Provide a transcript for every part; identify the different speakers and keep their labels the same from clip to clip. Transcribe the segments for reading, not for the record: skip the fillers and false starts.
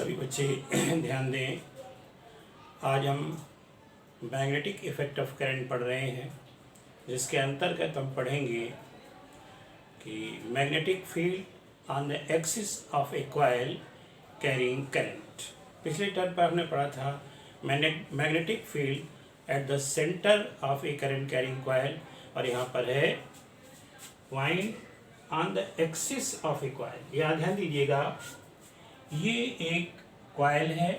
Speaker 1: सभी बच्चे ध्यान दें। आज हम मैग्नेटिक इफेक्ट ऑफ करंट पढ़ रहे हैं, जिसके अंतर्गत हम पढ़ेंगे कि magnetic field on the axis of A coil carrying current. पिछले टर्म पर हमने पढ़ा था magnetic field at the centre of a current carrying coil, और यहाँ पर है point on the axis of A coil. यहाँ ध्यान दीजिएगा, ये एक कॉइल है,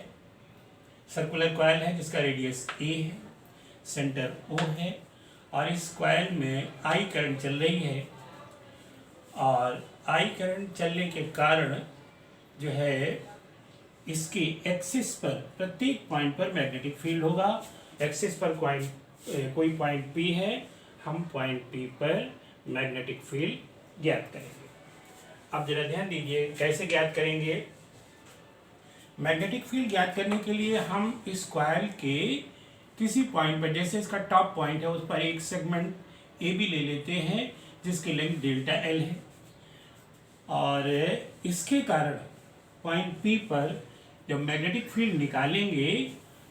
Speaker 1: सर्कुलर कॉइल है जिसका रेडियस ए है, सेंटर ओ है, और इस कॉइल में आई करंट चल रही है। और आई करंट चलने के कारण जो है इसकी एक्सिस पर प्रत्येक पॉइंट पर मैग्नेटिक फील्ड होगा। एक्सिस पर कोई पॉइंट पी है, हम पॉइंट पी पर मैग्नेटिक फील्ड ज्ञात करेंगे। अब जरा ध्यान दीजिए कैसे ज्ञात करेंगे। मैग्नेटिक फील्ड ज्ञात करने के लिए हम इस कॉइल के किसी पॉइंट पर, जैसे इसका टॉप पॉइंट है, उस पर एक सेगमेंट ए बी ले लेते हैं जिसकी लेंथ डेल्टा एल है, और इसके कारण पॉइंट पी पर जब मैग्नेटिक फील्ड निकालेंगे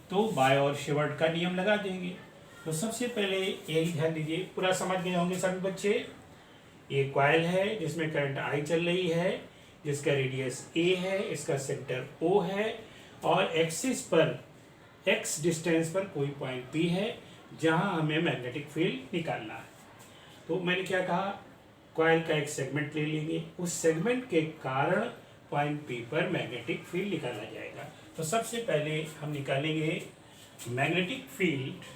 Speaker 1: तो बायोट-सावर्त का नियम लगा देंगे। तो सबसे पहले यही ध्यान दीजिए, पूरा समझ गए होंगे सभी बच्चे। ये कॉइल है जिसमें करंट आई चल रही है, जिसका रेडियस ए है, इसका सेंटर ओ है, और एक्सिस पर एक्स डिस्टेंस पर कोई पॉइंट पी है जहां हमें मैग्नेटिक फील्ड निकालना है। तो मैंने क्या कहा, कॉइल का एक सेगमेंट ले लेंगे, उस सेगमेंट के कारण पॉइंट पी पर मैग्नेटिक फील्ड निकाला जाएगा। तो सबसे पहले हम निकालेंगे magnetic field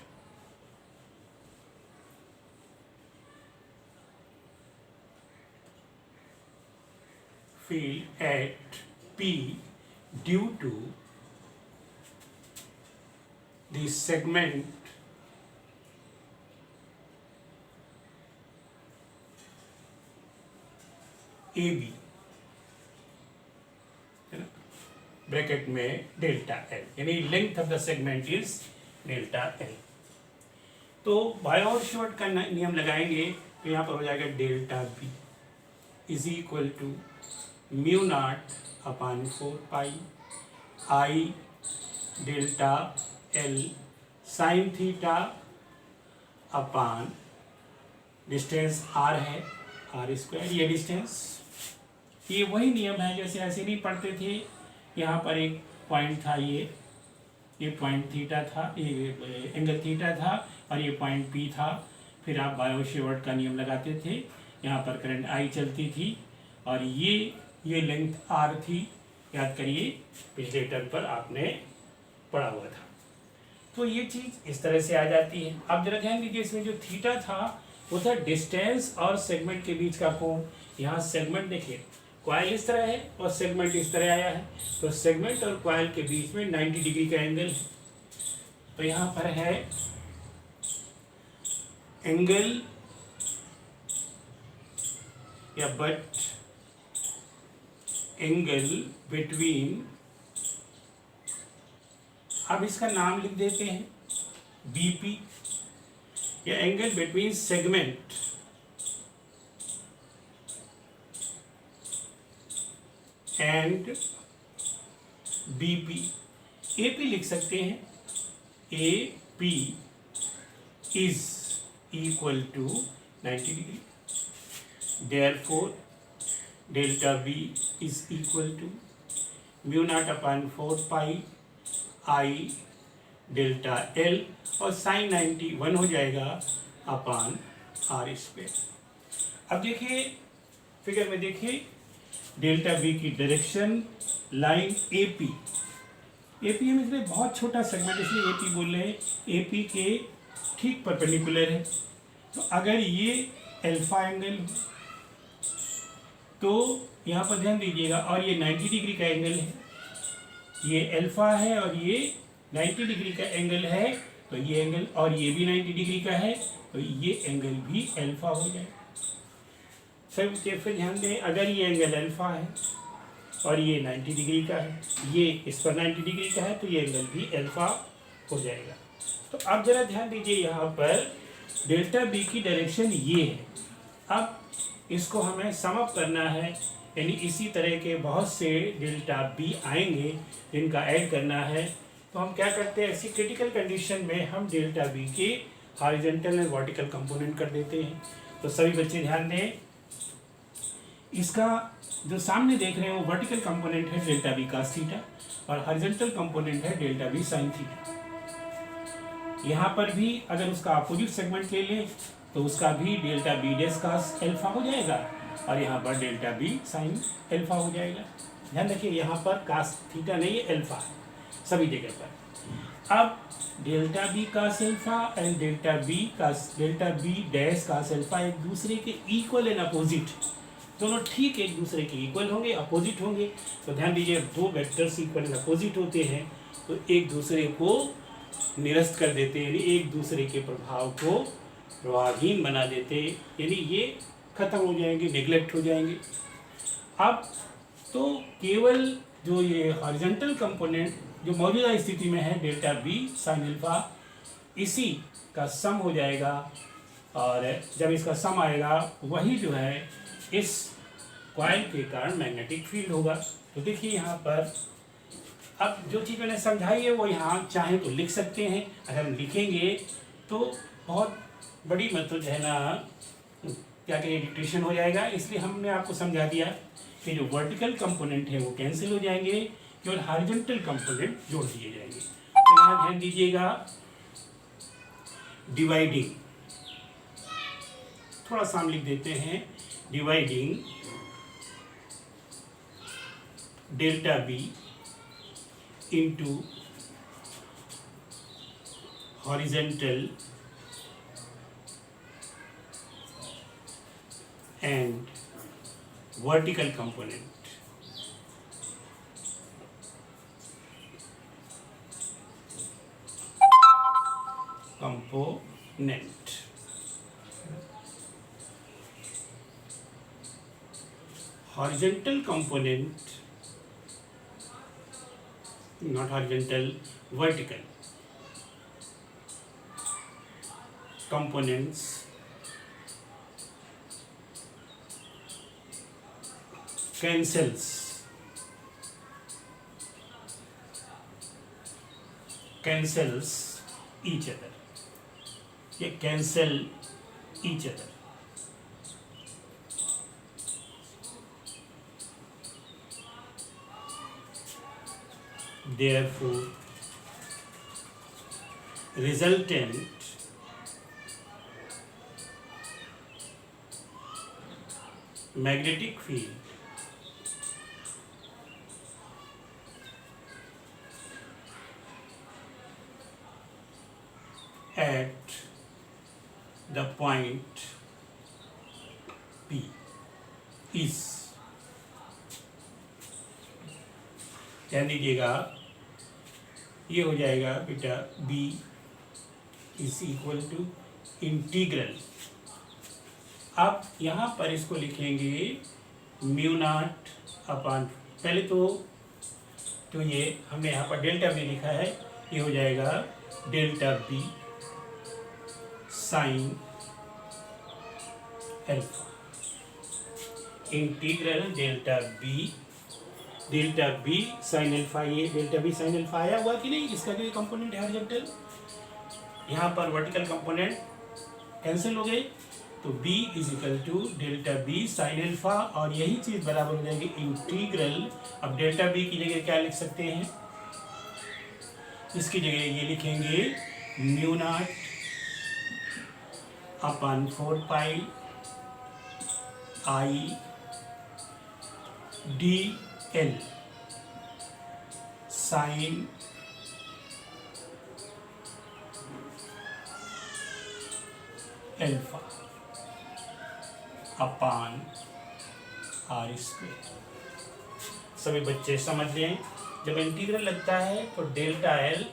Speaker 1: at P due to the segment AB, bracket में डेल्टा एल, यानी length of the segment is delta L. तो बायोट-सावर्त का नियम लगाएंगे तो यहाँ पर हो जाएगा delta B is equal to mu naught upon 4 pi I delta L sine theta upon distance R है, आर स्क्वायर ये डिस्टेंस। ये वही नियम है जैसे ऐसे नहीं पढ़ते थे। यहाँ पर एक पॉइंट था, ये पॉइंट थीटा था, ये एंगल थीटा था, और ये पॉइंट पी था। फिर आप बायोट-सावर्त का नियम लगाते थे, यहाँ पर करंट आई चलती थी, और ये लेंथ आर थी। याद करिए पिछले टर्म पर आपने पढ़ा हुआ था। तो ये चीज़ इस तरह से आ जाती है। अब जरा ध्यान दीजिए, इसमें जो थीटा था वो था डिस्टेंस और सेगमेंट के बीच का कोण। यहाँ सेगमेंट देखिए, कॉइल इस तरह है और सेगमेंट इस तरह आया है, तो सेगमेंट और कॉइल के बीच में 90 डिग्री का एंगल है। तो यहाँ पर है एंगल या बट एंगल बिटवीन, अब इसका नाम लिख देते हैं बीपी, या angle between segment and BP. AP लिख सकते हैं, AP is equal to 90 degree. Therefore delta B is equal to mu naught upon 4 pi I delta L, और साइन 90 1 हो जाएगा अपॉन आर स्क्वायर। अब देखिए फिगर में, देखिए डेल्टा बी की डायरेक्शन लाइन एपी, एपी हम इसलिए बहुत छोटा सेगमेंट इसलिए एपी बोल रहे हैं, एपी के ठीक परपेंडिकुलर है। तो अगर ये अल्फा एंगल तो यहाँ पर ध्यान दीजिएगा, और ये 90 डिग्री का एंगल है, ये अल्फा है और ये 90 डिग्री का एंगल है, तो ये एंगल, और ये भी 90 डिग्री का है, तो ये एंगल भी अल्फा हो जाएगा। सब फिर ध्यान दें, अगर ये एंगल अल्फा है और ये 90 डिग्री का है, ये इस पर 90 डिग्री का है, तो ये एंगल भी अल्फा हो जाएगा। तो अब जरा ध्यान दीजिए, यहाँ पर डेल्टा बी की डायरेक्शन ये है। अब इसको हमें सम अप करना है, यानी इसी तरह के बहुत से डेल्टा बी आएंगे जिनका ऐड करना है। तो हम क्या करते हैं, ऐसी क्रिटिकल कंडीशन में हम डेल्टा बी के हॉरिजॉन्टल एंड वर्टिकल कंपोनेंट कर देते हैं। तो सभी बच्चे ध्यान दें, इसका जो सामने देख रहे हैं वो वर्टिकल कंपोनेंट है डेल्टा बी कास थीटा और हॉरिजॉन्टल कंपोनेंट है डेल्टा बी साइन थीटा। यहाँ पर भी अगर उसका अपोजिट सेगमेंट ले लें तो उसका भी delta B dash cos alpha हो जाएगा और यहाँ पर डेल्टा बी साइन अल्फा हो जाएगा। ध्यान रखिए यहाँ पर कास थीटा नहीं है, अल्फा है सभी जगह पर। अब delta B cos alpha and delta B dash cos alpha एक दूसरे के इक्वल एंड अपोजिट, दोनों ठीक एक दूसरे के इक्वल होंगे, अपोजिट होंगे। तो ध्यान दीजिए, दो वेक्टर्स इक्वल एंड अपोजिट होते हैं तो एक दूसरे को निरस्त कर देते हैं, यानी एक दूसरे के प्रभाव को प्रभावहीन बना देते, यानी ये खत्म हो जाएंगे, नेग्लेक्ट हो जाएंगे। अब तो केवल जो ये हॉरिजॉन्टल कंपोनेंट जो मौजूदा स्थिति में है डेल्टा बी साइन अल्फा, इसी का सम हो जाएगा और जब इसका सम आएगा वही जो है इस कॉइल के कारण मैग्नेटिक फील्ड होगा। तो देखिए यहाँ पर अब जो चीज़ मैंने समझाई है वो यहाँ चाहे तो लिख सकते हैं, अगर हम लिखेंगे तो बहुत बड़ी मतलब जो है ना क्या कहें डिक्टेशन हो जाएगा, इसलिए हमने आपको समझा दिया कि जो वर्टिकल कंपोनेंट है वो कैंसिल हो जाएंगे, केवल हॉरिजॉन्टल कंपोनेंट जोड़ दिए जाएंगे। तो यहाँ ध्यान दीजिएगा, डिवाइडिंग थोड़ा सा हम लिख देते हैं, dividing delta B into horizontal and vertical component. Horizontal component, not horizontal, vertical components cancels each other, ये cancel each other। Therefore resultant magnetic field at the point P is, ध्यान दीजिएगा ये हो जाएगा बेटा B is equal to integral, आप यहाँ पर इसको लिखेंगे म्यू नॉट अपॉन, पहले तो ये हमने यहाँ पर डेल्टा बी लिखा है, ये हो जाएगा delta B sine alpha integral delta B sine alpha. ये डेल्टा बी साइन अल्फा आया हुआ कि नहीं, इसका जो कंपोनेंट है हॉरिजॉन्टल, यहाँ पर वर्टिकल कंपोनेंट कैंसिल हो गए तो b is equal to delta B sine alpha और यही चीज बराबर हो जाएगी इंटीग्रल। अब डेल्टा बी की जगह क्या लिख सकते हैं, इसकी जगह ये लिखेंगे mu naught upon 4 pi I D L sine alpha upon R square. सभी बच्चे समझ लें, जब इंटीग्रल लगता है तो डेल्टा एल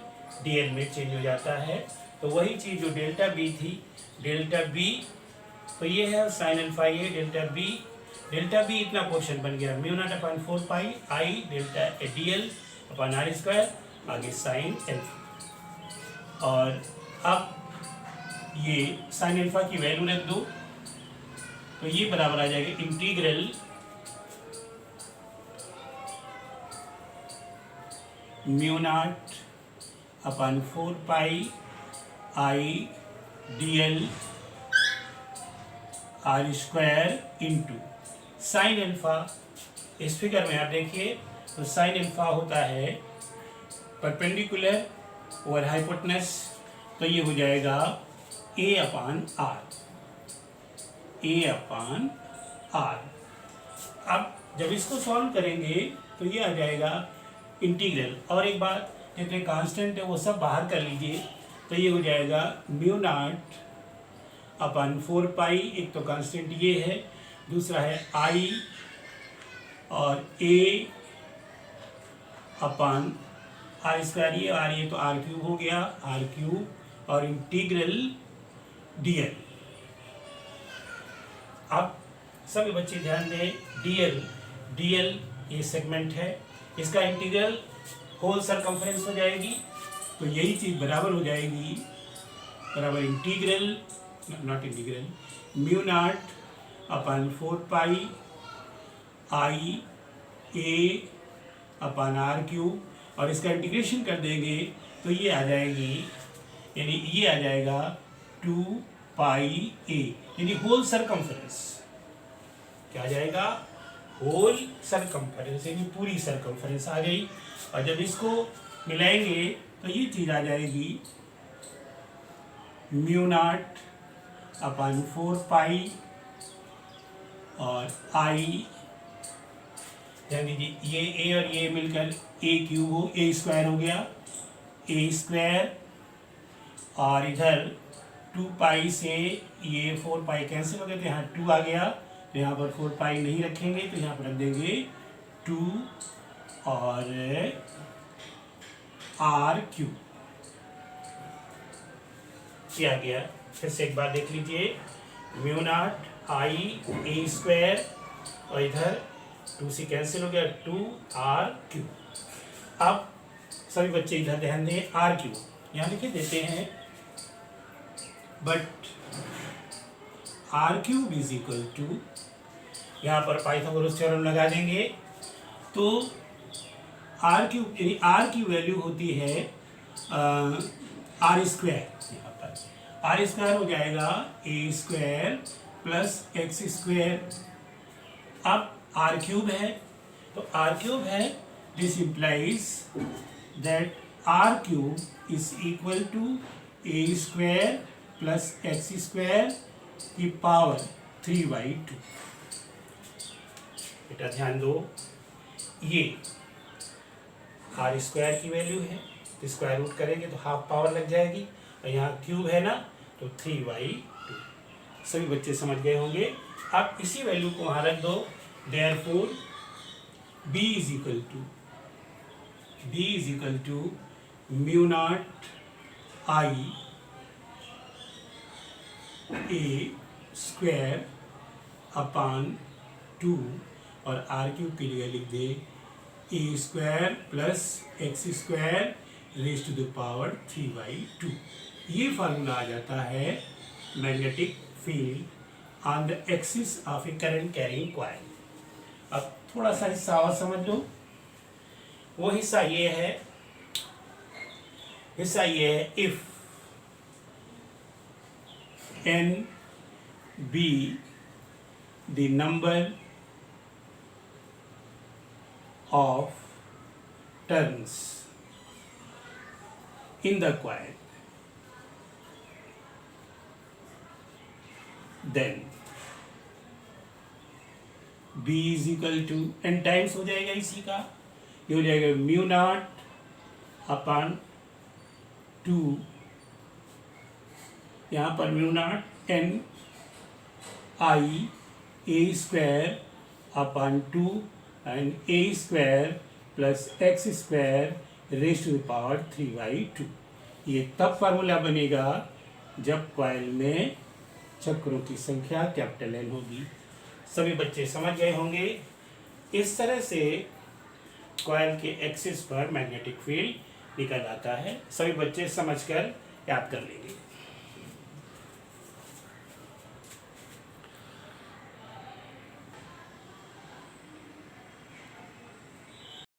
Speaker 1: डी एल में चेंज हो जाता है, तो वही चीज़ जो डेल्टा बी थी, डेल्टा बी तो ये है साइन अल्फा, ये डेल्टा बी इतना पोर्शन बन गया mu naught upon 4 pi I delta D L upon R square, आगे साइन अल्फा। और अब ये साइन अल्फा की वैल्यू रख दो, तो ये बराबर आ जाएगा integral mu naught upon 4 pi I D L R square into sine alpha. इस फिगर में आप देखिए तो साइन अल्फा होता है परपेंडिकुलर और हाइपोटेनस, तो ये हो जाएगा ए अपान आर, ए अपान आर। अब जब इसको सॉल्व करेंगे तो ये आ जाएगा इंटीग्रल। और एक बात, जितने कांस्टेंट है वो सब बाहर कर लीजिए, तो ये हो जाएगा म्यू नॉट अपन 4 पाई, एक तो कांस्टेंट ये है, दूसरा है आई और ए अपन आर स्क्वायर, ये तो आर क्यूब हो गया, आर क्यूब और इंटीग्रल डीएल। अब सभी बच्चे ध्यान दें, डीएल ये सेगमेंट है, इसका इंटीग्रल होल सरकमफ्रेंस हो जाएगी, तो यही चीज बराबर हो जाएगी, बराबर integral naught integral mu naught upon 4 pi I A upon R cube, और इसका इंटीग्रेशन कर देंगे तो ये आ जाएगी, यानी ये आ जाएगा 2 पाई ए, यानी होल सरकमफ्रेंस। क्या आ जाएगा? होल सरकमफ्रेंस, यानी पूरी सरकमफ्रेंस आ गई। और जब इसको मिलाएंगे तो ये चीज आ जाएगी म्यू नॉट अपन 4 पाई और आई, ध्यान दीजिए ये ए और ये मिलकर ए क्यूब हो, ए स्क्वायर हो गया, ए स्क्वायर, और इधर 2 पाई से ये 4 पाई कैंसिल हो गया, तो यहाँ 2 आ गया, तो यहाँ पर 4 पाई नहीं रखेंगे, तो यहाँ पर रख देंगे 2 और आर क्यूब। क्या गया? फिर से एक बार देख लीजिए, mu naught I A square और इधर 2 से कैंसिल हो गया, 2 आर क्यूब। अब सभी बच्चे इधर ध्यान दें, आर क्यूब यहाँ लिखे देते हैं, but R cube is equal to, यहाँ पर पाइथागोरस थ्योरम लगा देंगे, तो आर क्यूब यानी आर की वैल्यू होती है आर स्क्वायर, यहाँ पर आर स्क्वायर हो जाएगा A square plus X square. अब आर क्यूब है, तो आर क्यूब है, this implies that R cube is equal to A square plus X square की पावर 3/2। बेटा ध्यान दो, ये आर स्क्वायर की वैल्यू है, तो स्क्वायर रूट करेंगे तो हाफ पावर लग जाएगी, और यहाँ क्यूब है ना, तो 3/2। सभी बच्चे समझ गए होंगे। अब इसी वैल्यू को वहाँ रख दो, therefore b is equal to mu naught I A square upon 2, और आर क्यूब के लिए लिख दे A square plus X square raise to the power 3/2। ये फार्मूला आ जाता है magnetic field on the axis of a current carrying coil. अब थोड़ा सा हिस्सा और समझ लो, वो हिस्सा ये है, if n be the number of turns in the coil, then b is equal to n times हो जाएगा इसी का, ये हो जाएगा म्यू नॉट अपन 2, यहाँ पर mu naught n I A square upon 2 and A square plus X square raise to the power 3/2। ये तब फार्मूला बनेगा जब कॉइल में चक्रों की संख्या कैपिटल N होगी। सभी बच्चे समझ गए होंगे। इस तरह से कॉइल के एक्सिस पर मैग्नेटिक फील्ड निकल आता है। सभी बच्चे समझकर याद कर लेंगे।